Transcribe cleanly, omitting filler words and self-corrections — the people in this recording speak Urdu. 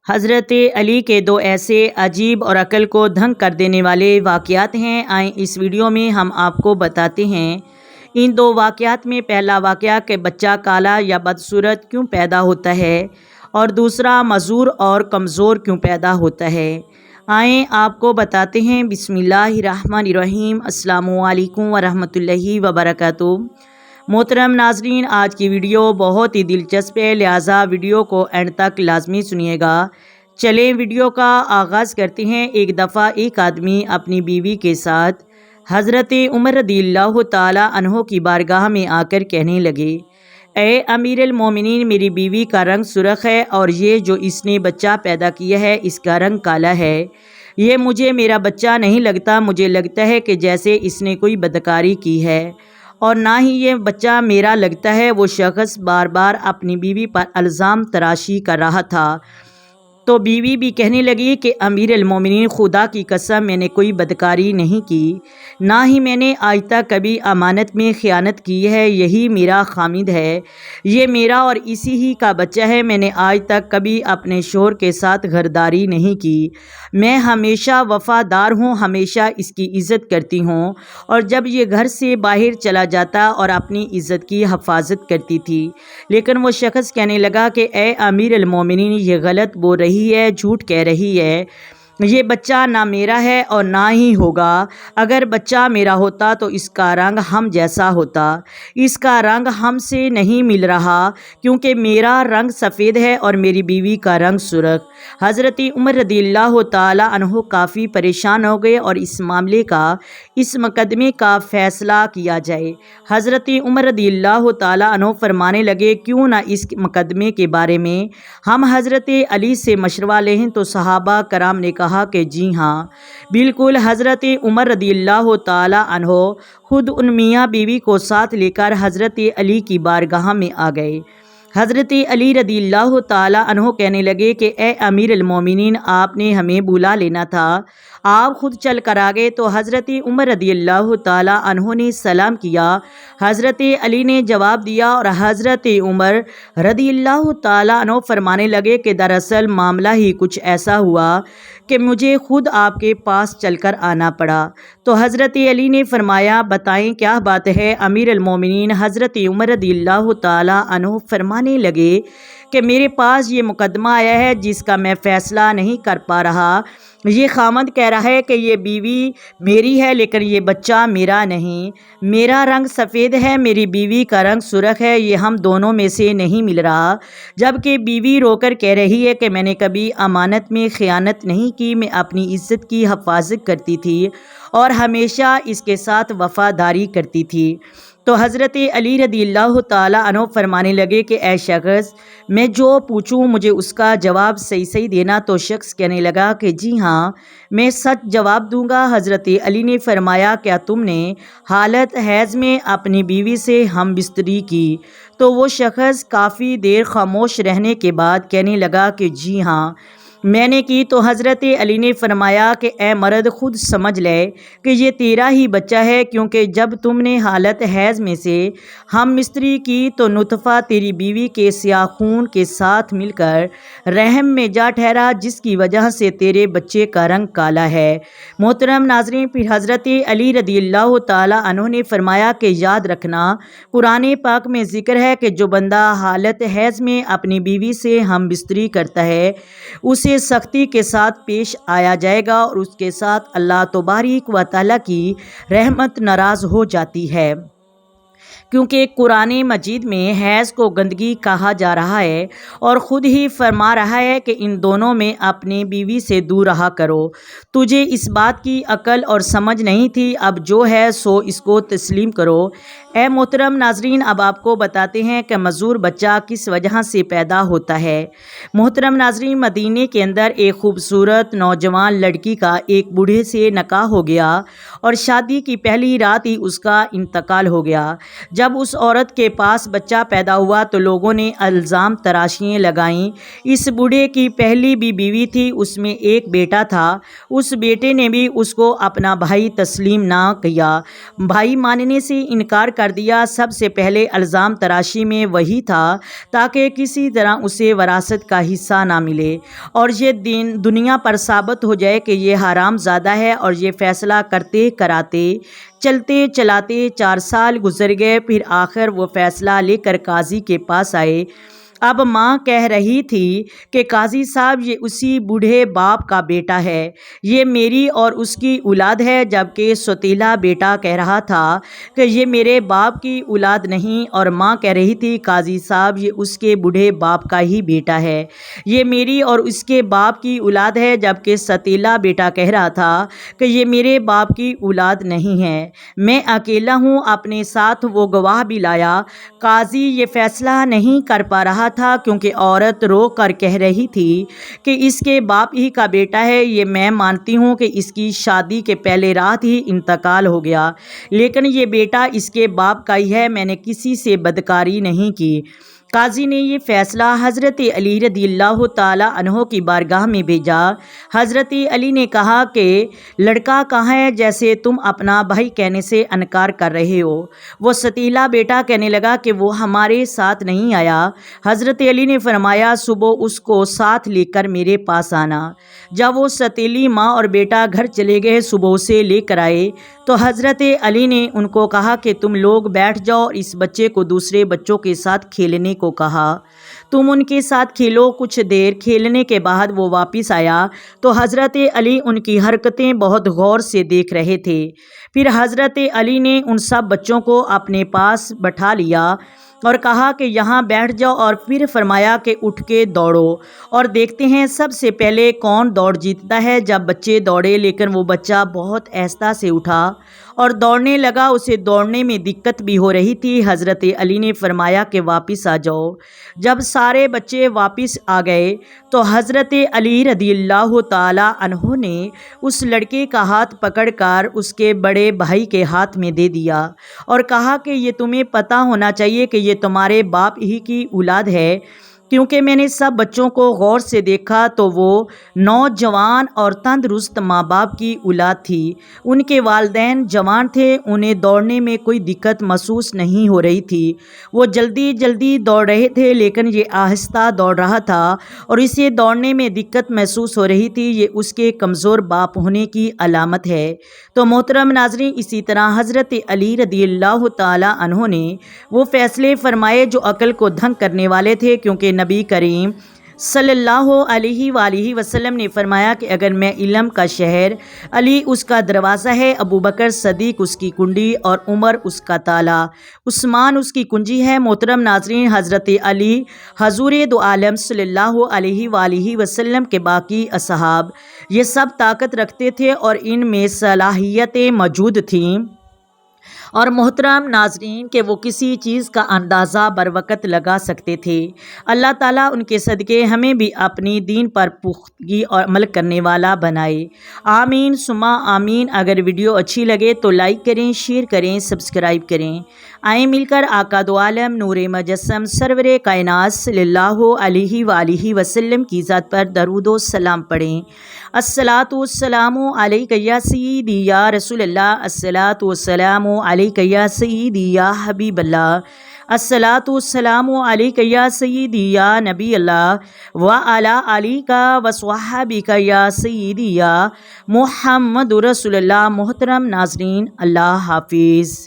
حضرت علی کے دو ایسے عجیب اور عقل کو دھنگ کر دینے والے واقعات ہیں، آئیں اس ویڈیو میں ہم آپ کو بتاتے ہیں۔ ان دو واقعات میں پہلا واقعہ کہ بچہ کالا یا بدصورت کیوں پیدا ہوتا ہے اور دوسرا معذور اور کمزور کیوں پیدا ہوتا ہے۔ آئیں آپ کو بتاتے ہیں۔ بسم اللہ الرحمن الرحیم۔ السلام علیکم ورحمۃ اللہ وبرکاتہ۔ محترم ناظرین، آج کی ویڈیو بہت ہی دلچسپ ہے، لہٰذا ویڈیو کو اینڈ تک لازمی سنیے گا۔ چلیں ویڈیو کا آغاز کرتے ہیں۔ ایک دفعہ ایک آدمی اپنی بیوی کے ساتھ حضرت عمر رضی اللہ تعالی عنہ کی بارگاہ میں آ کر کہنے لگے، اے امیر المومنین، میری بیوی کا رنگ سرخ ہے اور یہ جو اس نے بچہ پیدا کیا ہے اس کا رنگ کالا ہے۔ یہ مجھے میرا بچہ نہیں لگتا، مجھے لگتا ہے کہ جیسے اس نے کوئی بدکاری کی ہے، اور نہ ہی یہ بچہ میرا لگتا ہے۔ وہ شخص بار بار اپنی بیوی پر الزام تراشی کر رہا تھا، تو بیوی بھی کہنے لگی کہ امیر المومنین، خدا کی قسم میں نے کوئی بدکاری نہیں کی، نہ ہی میں نے آج تک کبھی امانت میں خیانت کی ہے، یہی میرا خامد ہے، یہ میرا اور اسی ہی کا بچہ ہے، میں نے آج تک کبھی اپنے شوہر کے ساتھ غداری نہیں کی، میں ہمیشہ وفادار ہوں، ہمیشہ اس کی عزت کرتی ہوں، اور جب یہ گھر سے باہر چلا جاتا اور اپنی عزت کی حفاظت کرتی تھی۔ لیکن وہ شخص کہنے لگا کہ اے امیر المومنین، یہ غلط بول رہی ہے، جھوٹ کہہ رہی ہے، یہ بچہ نہ میرا ہے اور نہ ہی ہوگا، اگر بچہ میرا ہوتا تو اس کا رنگ ہم جیسا ہوتا، اس کا رنگ ہم سے نہیں مل رہا، کیونکہ میرا رنگ سفید ہے اور میری بیوی کا رنگ سرخ۔ حضرت عمر رضی اللہ تعالی عنہ کافی پریشان ہو گئے اور اس مقدمے کا فیصلہ کیا جائے۔ حضرت عمر رضی اللہ تعالی عنہ فرمانے لگے، کیوں نہ اس مقدمے کے بارے میں ہم حضرت علی سے مشورہ لیں؟ تو صحابہ کرام نے کہا کہ جی ہاں بالکل۔ حضرت عمر رضی اللہ تعالی عنہ خود ان میاں بیوی کو ساتھ لے کر حضرت علی کی بارگاہ میں آ گئے۔ حضرت علی رضی اللہ تعالی عنہ کہنے لگے کہ اے امیر المومنین، آپ نے ہمیں بلا لینا تھا، آپ خود چل کر آ گئے۔ تو حضرت عمر رضی اللہ تعالی عنہ نے سلام کیا، حضرت علی نے جواب دیا، اور حضرت عمر رضی اللہ تعالی عنہ فرمانے لگے کہ دراصل معاملہ ہی کچھ ایسا ہوا کہ مجھے خود آپ کے پاس چل کر آنا پڑا۔ تو حضرت علی نے فرمایا، بتائیں کیا بات ہے امیر المومنین؟ حضرت عمر رضی اللہ تعالی عنہ فرمانے لگے کہ میرے پاس یہ مقدمہ آیا ہے جس کا میں فیصلہ نہیں کر پا رہا۔ یہ خامند کہہ رہا ہے کہ یہ بیوی میری ہے لیکن یہ بچہ میرا نہیں، میرا رنگ سفید ہے، میری بیوی کا رنگ سرخ ہے، یہ ہم دونوں میں سے نہیں مل رہا، جبکہ بیوی رو کر کہہ رہی ہے کہ میں نے کبھی امانت میں خیانت نہیں کی، میں اپنی عزت کی حفاظت کرتی تھی اور ہمیشہ اس کے ساتھ وفاداری کرتی تھی۔ تو حضرت علی رضی اللہ تعالی عنہ فرمانے لگے کہ اے شخص، میں جو پوچھوں مجھے اس کا جواب صحیح دینا۔ تو شخص کہنے لگا کہ جی ہاں میں سچ جواب دوں گا۔ حضرت علی نے فرمایا، کیا تم نے حالت حیض میں اپنی بیوی سے ہم بستری کی؟ تو وہ شخص کافی دیر خاموش رہنے کے بعد کہنے لگا کہ جی ہاں میں نے کی۔ تو حضرت علی نے فرمایا کہ اے مرد، خود سمجھ لے کہ یہ تیرا ہی بچہ ہے، کیونکہ جب تم نے حالت حیض میں سے ہم مستری کی تو نطفہ تیری بیوی کے سیاہ خون کے ساتھ مل کر رحم میں جا ٹھہرا، جس کی وجہ سے تیرے بچے کا رنگ کالا ہے۔ محترم ناظرین، پھر حضرت علی رضی اللہ تعالی عنہ نے فرمایا کہ یاد رکھنا، قرآن پاک میں ذکر ہے کہ جو بندہ حالت حیض میں اپنی بیوی سے ہم بستری کرتا ہے اسے سختی کے ساتھ پیش آیا جائے گا اور اس کے ساتھ اللہ تبارک و تعالیٰ کی رحمت ناراض ہو جاتی ہے، کیونکہ قرآن مجید میں حیض کو گندگی کہا جا رہا ہے اور خود ہی فرما رہا ہے کہ ان دونوں میں اپنی بیوی سے دور رہا کرو۔ تجھے اس بات کی عقل اور سمجھ نہیں تھی، اب جو ہے سو اس کو تسلیم کرو۔ اے محترم ناظرین، اب آپ کو بتاتے ہیں کہ معذور بچہ کس وجہ سے پیدا ہوتا ہے۔ محترم ناظرین، مدینے کے اندر ایک خوبصورت نوجوان لڑکی کا ایک بوڑھے سے نکاح ہو گیا اور شادی کی پہلی رات ہی اس کا انتقال ہو گیا۔ جب اس عورت کے پاس بچہ پیدا ہوا تو لوگوں نے الزام تراشیاں لگائیں۔ اس بوڑھے کی پہلی بھی بیوی تھی، اس میں ایک بیٹا تھا، اس بیٹے نے بھی اس کو اپنا بھائی تسلیم نہ کیا، بھائی ماننے سے انکار کر دیا۔ سب سے پہلے الزام تراشی میں وہی تھا تاکہ کسی طرح اسے وراثت کا حصہ نہ ملے اور یہ دنیا پر ثابت ہو جائے کہ یہ حرام زادہ ہے۔ اور یہ فیصلہ کرتے کراتے چلتے چلاتے 4 سال گزر گئے، پھر آخر وہ فیصلہ لے کر قاضی کے پاس آئے۔ اب ماں کہہ رہی تھی کہ قاضی صاحب یہ اسی بوڑھے باپ کا بیٹا ہے، یہ میری اور اس کی اولاد ہے، جبکہ سوتیلا بیٹا کہہ رہا تھا کہ یہ میرے باپ کی اولاد نہیں، اور ماں کہہ رہی تھی قاضی صاحب یہ اس کے بوڑھے باپ کا ہی بیٹا ہے، یہ میری اور اس کے باپ کی اولاد ہے، جبکہ سوتیلا بیٹا کہہ رہا تھا کہ یہ میرے باپ کی اولاد نہیں ہے، میں اکیلا ہوں۔ اپنے ساتھ وہ گواہ بھی لایا۔ قاضی یہ فیصلہ نہیں کر پا رہا تھا کیونکہ عورت رو کر کہہ رہی تھی کہ اس کے باپ ہی کا بیٹا ہے۔ یہ میں مانتی ہوں کہ اس کی شادی کے پہلے رات ہی انتقال ہو گیا، لیکن یہ بیٹا اس کے باپ کا ہی ہے، میں نے کسی سے بدکاری نہیں کی۔ قاضی نے یہ فیصلہ حضرت علی رضی اللہ تعالی عنہ کی بارگاہ میں بھیجا۔ حضرت علی نے کہا کہ لڑکا کہاں ہے جیسے تم اپنا بھائی کہنے سے انکار کر رہے ہو؟ وہ سوتیلا بیٹا کہنے لگا کہ وہ ہمارے ساتھ نہیں آیا۔ حضرت علی نے فرمایا صبح اس کو ساتھ لے کر میرے پاس آنا۔ جب وہ سوتیلی ماں اور بیٹا گھر چلے گئے، صبح اسے لے کر آئے تو حضرت علی نے ان کو کہا کہ تم لوگ بیٹھ جاؤ، اور اس بچے کو دوسرے بچوں کے ساتھ کھیلنے کو کہا، تم ان کے ساتھ کھیلو۔ کچھ دیر کھیلنے کے بعد وہ واپس آیا تو حضرت علی ان کی حرکتیں بہت غور سے دیکھ رہے تھے۔ پھر حضرت علی نے ان سب بچوں کو اپنے پاس بٹھا لیا اور کہا کہ یہاں بیٹھ جاؤ، اور پھر فرمایا کہ اٹھ کے دوڑو اور دیکھتے ہیں سب سے پہلے کون دوڑ جیتتا ہے۔ جب بچے دوڑے لیکن وہ بچہ بہت آہستہ سے اٹھا اور دوڑنے لگا، اسے دوڑنے میں دقت بھی ہو رہی تھی۔ حضرت علی نے فرمایا کہ واپس آ جاؤ۔ جب سارے بچے واپس آ گئے تو حضرت علی رضی اللہ تعالی عنہ نے اس لڑکے کا ہاتھ پکڑ کر اس کے بڑے بھائی کے ہاتھ میں دے دیا اور کہا کہ یہ تمہیں پتہ ہونا چاہیے کہ یہ تمہارے باپ ہی کی اولاد ہے، کیونکہ میں نے سب بچوں کو غور سے دیکھا تو وہ نوجوان اور تندرست ماں باپ کی اولاد تھی، ان کے والدین جوان تھے، انہیں دوڑنے میں کوئی دقت محسوس نہیں ہو رہی تھی، وہ جلدی جلدی دوڑ رہے تھے لیکن یہ آہستہ دوڑ رہا تھا اور اسے دوڑنے میں دقت محسوس ہو رہی تھی، یہ اس کے کمزور باپ ہونے کی علامت ہے۔ تو محترم ناظرین، اسی طرح حضرت علی رضی اللہ تعالی عنہ نے وہ فیصلے فرمائے جو عقل کو دھنگ کرنے والے تھے، کیونکہ نبی کریم صلی اللہ علیہ وآلہ وسلم نے فرمایا کہ اگر میں علم کا شہر، علی اس کا دروازہ ہے، ابوبکر صدیق اس کی کنڈی اور عمر اس کا تالا، عثمان اس کی کنجی ہے۔ محترم ناظرین، حضرت علی حضور دو عالم صلی اللہ علیہ وآلہ وسلم کے باقی اصحاب یہ سب طاقت رکھتے تھے اور ان میں صلاحیتیں موجود تھیں، اور محترم ناظرین کہ وہ کسی چیز کا اندازہ بر وقت لگا سکتے تھے۔ اللہ تعالیٰ ان کے صدقے ہمیں بھی اپنی دین پر پختگی اور عمل کرنے والا بنائے، آمین ثم آمین۔ اگر ویڈیو اچھی لگے تو لائک کریں، شیئر کریں، سبسکرائب کریں۔ آئیں مل کر آقا دو عالم نور مجسم سرور کائنات صلی اللہ علیہ وآلہ وسلم کی ذات پر درود و سلام پڑھیں۔ الصلاۃ والسلام علیک یا سیدی یا رسول اللہ، الصلاۃ والسلام علیک یا سیدی یا حبیب اللہ، الصلاۃ والسلام علیک یا سیدی یا نبی اللہ وعلی آلک وصحبک یا سیدی یا محمد رسول اللہ۔ محترم ناظرین، اللہ حافظ۔